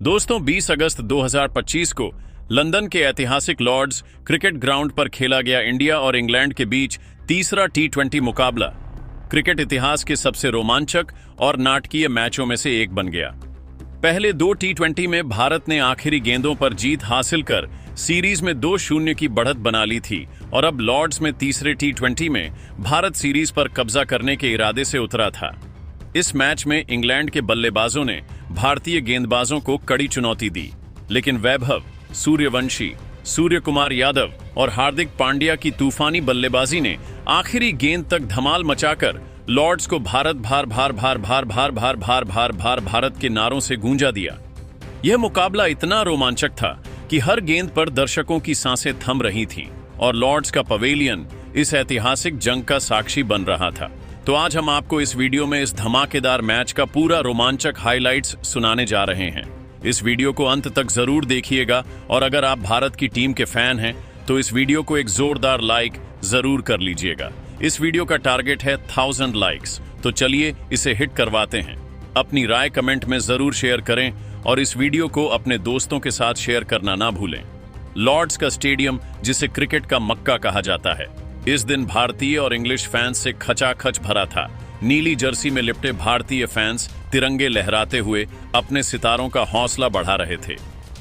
दोस्तों 20 अगस्त 2025 को लंदन के ऐतिहासिक लॉर्ड्स क्रिकेट ग्राउंड पर खेला गया इंडिया और इंग्लैंड के बीच तीसरा T20 मुकाबला क्रिकेट इतिहास के सबसे रोमांचक और नाटकीय मैचों में से एक बन गया। पहले दो T20 में भारत ने आखिरी गेंदों पर जीत हासिल कर सीरीज में 2-0 की बढ़त बना ली थी और अब लॉर्ड्स में तीसरे T20 में भारत सीरीज पर कब्जा करने के इरादे से उतरा था। इस मैच में इंग्लैंड के बल्लेबाजों ने भारतीय गेंदबाजों को कड़ी चुनौती दी, लेकिन वैभव सूर्यवंशी, सूर्यकुमार यादव और हार्दिक पांड्या की तूफानी बल्लेबाजी ने आखिरी गेंद तक धमाल मचाकर लॉर्ड्स को भारत भार भार भार भार भार भार भार भार भार भारत के नारों से गूंजा दिया। यह मुकाबला इतना रोमांचक था कि हर गेंद पर दर्शकों की सांसें थम रही थीं और लॉर्ड्स का पवेलियन इस ऐतिहासिक जंग का साक्षी बन रहा था। तो आज हम आपको इस वीडियो में इस धमाकेदार मैच का पूरा रोमांचक हाइलाइट्स सुनाने जा रहे हैं। इस वीडियो को अंत तक जरूर देखिएगा और अगर आप भारत की टीम के फैन हैं तो इस वीडियो को एक जोरदार लाइक जरूर कर लीजिएगा। इस वीडियो का टारगेट है 1000 लाइक्स, तो चलिए इसे हिट करवाते हैं। अपनी राय कमेंट में जरूर शेयर करें और इस वीडियो को अपने दोस्तों के साथ शेयर करना ना भूलें। लॉर्ड्स का स्टेडियम, जिसे क्रिकेट का मक्का कहा जाता है, इस दिन भारतीय और इंग्लिश फैंस से खचाखच भरा था। नीली जर्सी में लिपटे भारतीय फैंस तिरंगे लहराते हुए अपने सितारों का हौसला बढ़ा रहे थे,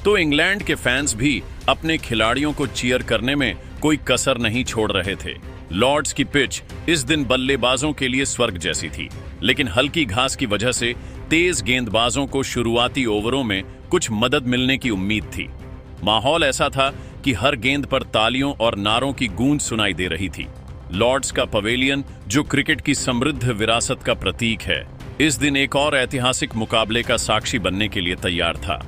तो इंग्लैंड के फैंस भी अपने खिलाड़ियों को चीयर करने में कोई कसर नहीं छोड़ रहे थे। लॉर्ड्स की पिच इस दिन बल्लेबाजों के लिए स्वर्ग जैसी थी, लेकिन हल्की घास की वजह से तेज गेंदबाजों को शुरुआती ओवरों में कुछ मदद मिलने की उम्मीद थी। माहौल ऐसा था कि हर गेंद पर तालियों और नारों की गूंज सुनाई दे रही थी। लॉर्ड्स का पवेलियन, जो क्रिकेट की समृद्ध विरासत का प्रतीक है, इस दिन एक और ऐतिहासिक मुकाबले का साक्षी बनने के लिए तैयार था।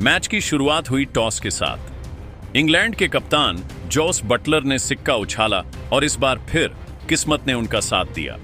मैच की शुरुआत हुई टॉस के साथ। इंग्लैंड के कप्तान जोस बटलर ने सिक्का उछाला और इस बार फिर किस्मत ने उनका साथ दिया।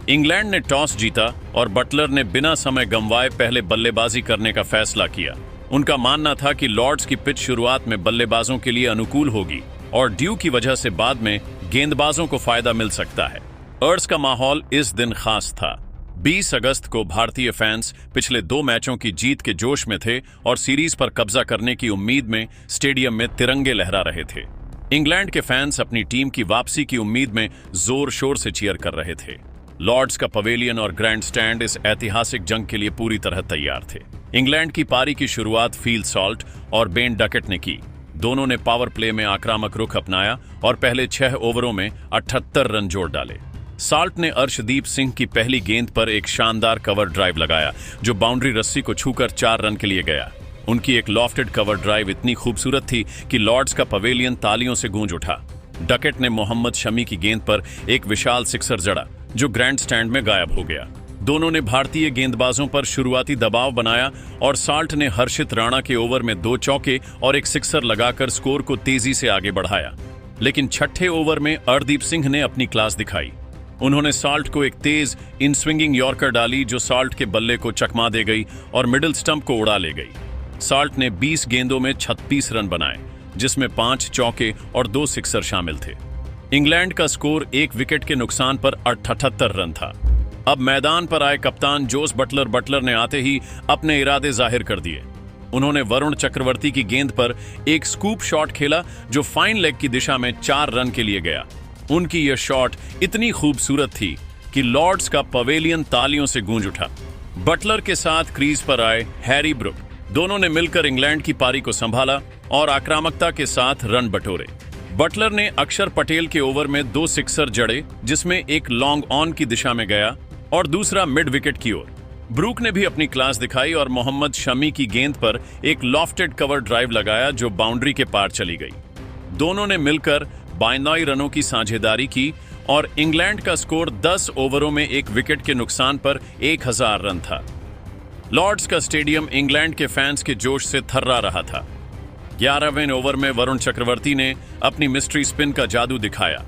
इंग्लैंड ने टॉस जीता और बटलर ने बिना समय गंवाए पहले बल्लेबाजी करने का फैसला किया। उनका मानना था कि लॉर्ड्स की पिच शुरुआत में बल्लेबाजों के लिए अनुकूल होगी और ड्यू की वजह से बाद में गेंदबाजों को फायदा मिल सकता है। अर्श का माहौल इस दिन खास था। 20 अगस्त को भारतीय फैंस पिछले 2 मैचों की जीत के जोश में थे और सीरीज पर कब्जा करने की उम्मीद में स्टेडियम में तिरंगे लहरा रहे थे। इंग्लैंड के फैंस अपनी टीम की वापसी की उम्मीद में जोर शोर से चीयर कर रहे थे। लॉर्ड्स का पवेलियन और ग्रैंड स्टैंड इस ऐतिहासिक जंग के लिए पूरी तरह तैयार थे। इंग्लैंड की पारी की शुरुआत फील सॉल्ट और बेन डकेट ने की। दोनों ने पावर प्ले में आक्रामक रुख अपनाया और पहले 6 ओवरों में 78 रन जोड़ डाले। साल्ट ने अर्शदीप सिंह की पहली गेंद पर एक शानदार कवर ड्राइव लगाया, जो बाउंड्री रस्सी को छूकर 4 रन के लिए गया। उनकी एक लॉफ्टेड कवर ड्राइव इतनी खूबसूरत थी कि लॉर्ड्स का पवेलियन तालियों से गूंज उठा। डकेट ने मोहम्मद शमी की गेंद पर एक विशाल सिक्सर जड़ा, जो ग्रैंड स्टैंड में गायब हो गया। दोनों ने भारतीय गेंदबाजों पर शुरुआती दबाव बनाया और साल्ट ने हर्षित राणा के ओवर में 2 चौके और एक सिक्सर लगाकर स्कोर को तेजी से आगे बढ़ाया। लेकिन छठे ओवर में अर्शदीप सिंह ने अपनी क्लास दिखाई। उन्होंने साल्ट को एक तेज इन स्विंगिंग यॉर्कर डाली, जो साल्ट के बल्ले को चकमा दे गई और मिडिल स्टंप को उड़ा ले गई। साल्ट ने 20 गेंदों में 36 रन बनाए, जिसमें 5 चौके और 2 सिक्सर शामिल थे। इंग्लैंड का स्कोर 1 विकेट के नुकसान पर 78 रन था। अब मैदान पर आए कप्तान जोस बटलर ने आते ही अपने इरादे जाहिर कर दिए। उन्होंने वरुण चक्रवर्ती की गेंद पर एक स्कूप शॉट खेला, जो फाइन लेग की दिशा में 4 रन के लिए गया। उनकी यह शॉट इतनी खूबसूरत थी कि लॉर्ड्स का पवेलियन तालियों से गूंज उठा। बटलर के साथ क्रीज पर आए हैरी ब्रुक। दोनों ने मिलकर इंग्लैंड की पारी को संभाला और आक्रामकता के साथ रन बटोरे। बटलर ने अक्षर पटेल के ओवर में 2 सिक्सर जड़े, जिसमें एक लॉन्ग ऑन की दिशा में गया और दूसरा मिड विकेट की ओर। ब्रूक ने भी अपनी क्लास दिखाई और मोहम्मद शमी की गेंद पर एक लॉफ्टेड कवर ड्राइव लगाया, जो बाउंड्री के पार चली गई। दोनों ने मिलकर 92 रनों की साझेदारी की और इंग्लैंड का स्कोर 10 ओवरों में 1 विकेट के नुकसान पर 1000 रन था। लॉर्ड्स का स्टेडियम इंग्लैंड के फैंस के जोश से थर्रा रहा था। 11वें ओवर में वरुण चक्रवर्ती ने अपनी मिस्ट्री स्पिन का जादू दिखाया।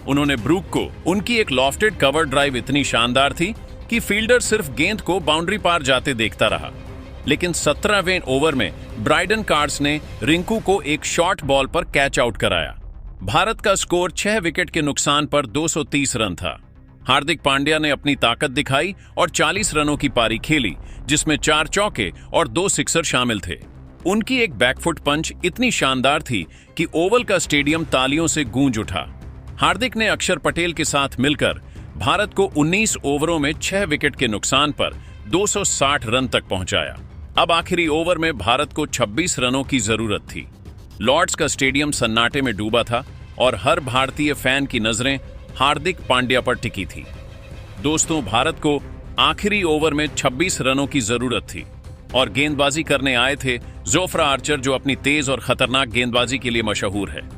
उन्होंने ब्रूक को उनकी एक लॉफ्टेड कवर ड्राइव इतनी शानदार थी कि फील्डर सिर्फ गेंद को बाउंड्री पार जाते देखता रहा। लेकिन 17वें ओवर में ब्राइडन कार्ड्स ने रिंकू को एक शॉर्ट बॉल पर कैच आउट कराया। भारत का स्कोर 6 विकेट के नुकसान पर 230 रन था। हार्दिक पांड्या ने अपनी ताकत दिखाई और 40 रनों की पारी खेली, जिसमें 4 चौके और 2 सिक्सर शामिल थे। उनकी एक बैकफुट पंच इतनी शानदार थी कि ओवल का स्टेडियम तालियों से गूंज उठा। हार्दिक ने अक्षर पटेल के साथ मिलकर भारत को 19 ओवरों में 6 विकेट के नुकसान पर 260 रन तक पहुंचाया। अब आखिरी ओवर में भारत को 26 रनों की जरूरत थी। लॉर्ड्स का स्टेडियम सन्नाटे में डूबा था और हर भारतीय फैन की नजरें हार्दिक पांड्या पर टिकी थी। दोस्तों, भारत को आखिरी ओवर में 26 रनों की जरूरत थी और गेंदबाजी करने आए थे जोफ्रा आर्चर, जो अपनी तेज और खतरनाक गेंदबाजी के लिए मशहूर है।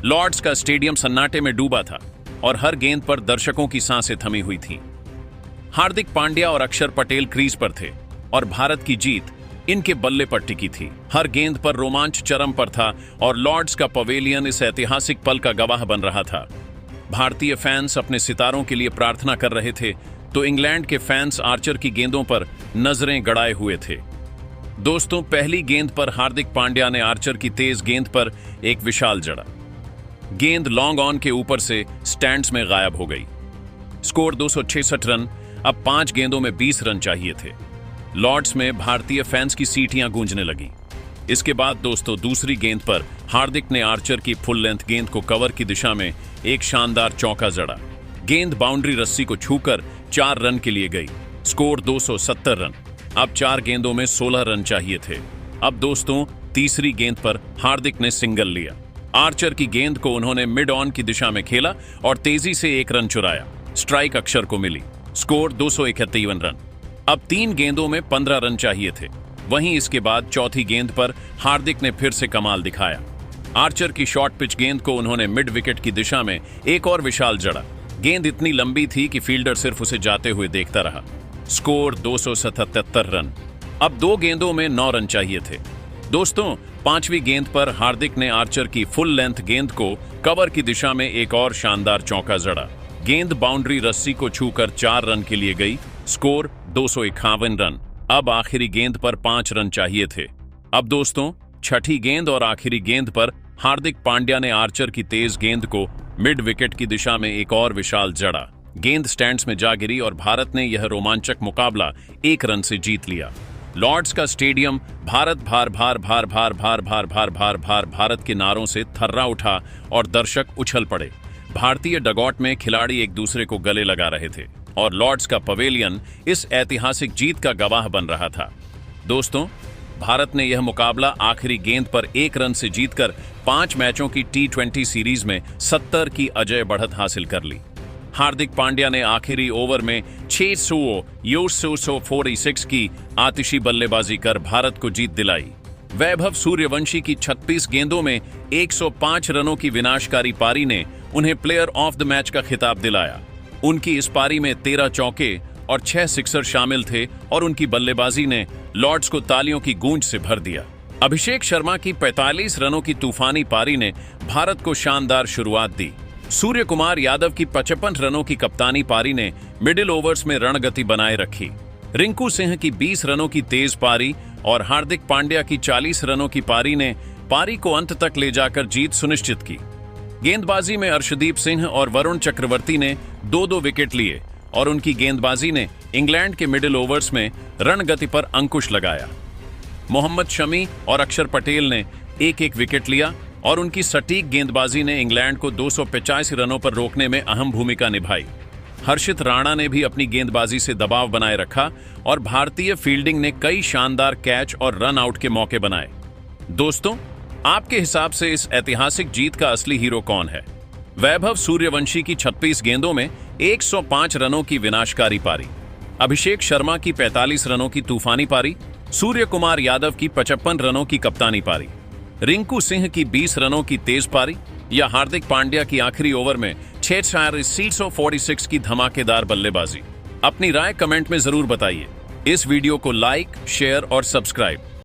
लॉर्ड्स का स्टेडियम सन्नाटे में डूबा था और हर गेंद पर दर्शकों की सांसें थमी हुई थीं। हार्दिक पांड्या और अक्षर पटेल क्रीज पर थे और भारत की जीत इनके बल्ले पर टिकी थी। हर गेंद पर रोमांच चरम पर था और लॉर्ड्स का पवेलियन इस ऐतिहासिक पल का गवाह बन रहा था। भारतीय फैंस अपने सितारों के लिए प्रार्थना कर रहे थे तो इंग्लैंड के फैंस आर्चर की गेंदों पर नजरें गड़ाए हुए थे। दोस्तों, पहली गेंद पर हार्दिक पांड्या ने आर्चर की तेज गेंद पर एक विशाल जड़ा। गेंद लॉन्ग ऑन के ऊपर से स्टैंड्स में गायब हो गई। Score 266 run. अब 5 गेंदों में 20 रन चाहिए थे। लॉर्ड्स में भारतीय फैंस की सीटियां गूंजने लगीं। इसके बाद दोस्तों, दूसरी गेंद पर हार्दिक ने आर्चर की फुल लेंथ गेंद को कवर की दिशा में एक शानदार चौका जड़ा। गेंद बाउंड्री रस्सी को छूकर 4 रन के लिए गई। Score 270 run. अब 4 गेंदों में 16 रन चाहिए थे। अब दोस्तों, तीसरी गेंद पर हार्दिक ने सिंगल लिया। आर्चर की गेंद को उन्होंने मिड ऑन की दिशा में खेला और तेजी से 1 रन चुराया। स्ट्राइक अक्षर को मिली। Score 251 run. अब 3 गेंदों में 15 रन चाहिए थे। वहीं इसके बाद चौथी गेंद पर हार्दिक ने फिर से कमाल दिखाया। आर्चर की शॉर्ट पिच गेंद को उन्होंने मिड विकेट की दिशा में एक और विशाल जड़ा। गेंद इतनी लंबी थी कि फील्डर सिर्फ उसे जाते हुए देखता रहा। Score 277 run. अब 2 गेंदों में 9 रन चाहिए थे। दोस्तों, 5वीं गेंद पर हार्दिक ने आर्चर की फुल लेंथ गेंद को कवर की दिशा में एक और शानदार चौका जड़ा। गेंद बाउंड्री रस्सी को छूकर 4 रन के लिए गई। Score 251 run. अब आखिरी गेंद पर 5 रन चाहिए थे। अब दोस्तों, छठी गेंद और आखिरी गेंद पर हार्दिक पांड्या ने आर्चर की तेज गेंद को मिड विकेट की दिशा में एक और विशाल जड़ा। गेंद स्टैंड्स में जा गिरी और भारत ने यह रोमांचक मुकाबला 1 रन से जीत लिया। लॉर्ड्स का स्टेडियम भारत भार भार भार भार भार भार भार भार भार भारत के नारों से थर्रा उठा और दर्शक उछल पड़े। भारतीय डगआउट में खिलाड़ी एक दूसरे को गले लगा रहे थे और लॉर्ड्स का पवेलियन इस ऐतिहासिक जीत का गवाह बन रहा था। दोस्तों, भारत ने यह मुकाबला आखिरी गेंद पर 1 रन से जीतकर 5 मैचों की T20 सीरीज में 70 की अजय बढ़त हासिल कर ली। हार्दिक पांड्या ने आखिरी ओवर में 646 की आतिशी बल्लेबाजी कर भारत को जीत दिलाई। वैभव सूर्यवंशी की 36 गेंदों में 105 रनों की विनाशकारी पारी ने उन्हें प्लेयर ऑफ द मैच का खिताब दिलाया। उनकी इस पारी में 13 चौके और 6 सिक्सर शामिल थे और उनकी बल्लेबाजी ने लॉर्ड्स को तालियों की गूंज से भर दिया। अभिषेक शर्मा की 45 रनों की तूफानी पारी ने भारत को शानदार शुरुआत दी। सूर्य कुमार यादव की 55 रनों की कप्तानी पारी ने मिडिल ओवर्स में रणगति बनाए रखी। रिंकू सिंह की 20 रनों की तेज पारी और हार्दिक पांड्या की 40 रनों की पारी ने पारी को अंत तक ले जाकर जीत सुनिश्चित की। गेंदबाजी में अर्शदीप सिंह और वरुण चक्रवर्ती ने 2-2 विकेट लिए और उनकी गेंदबाजी ने इंग्लैंड के मिडिल ओवर्स में रणगति पर अंकुश लगाया। मोहम्मद शमी और अक्षर पटेल ने 1-1 विकेट लिया और उनकी सटीक गेंदबाजी ने इंग्लैंड को 285 रनों पर रोकने में अहम भूमिका निभाई। हर्षित राणा ने भी अपनी गेंदबाजी से दबाव बनाए रखा और भारतीय फील्डिंग ने कई शानदार कैच और रन आउट के मौके बनाए। दोस्तों, आपके हिसाब से इस ऐतिहासिक जीत का असली हीरो कौन है? वैभव सूर्यवंशी की 36 गेंदों में 105 रनों की विनाशकारी पारी, अभिषेक शर्मा की 45 रनों की तूफानी पारी, सूर्य कुमार यादव की 55 रनों की कप्तानी पारी, रिंकू सिंह की 20 रनों की तेज पारी या हार्दिक पांड्या की आखिरी ओवर में 646 की धमाकेदार बल्लेबाजी? अपनी राय कमेंट में जरूर बताइए। इस वीडियो को लाइक, शेयर और सब्सक्राइब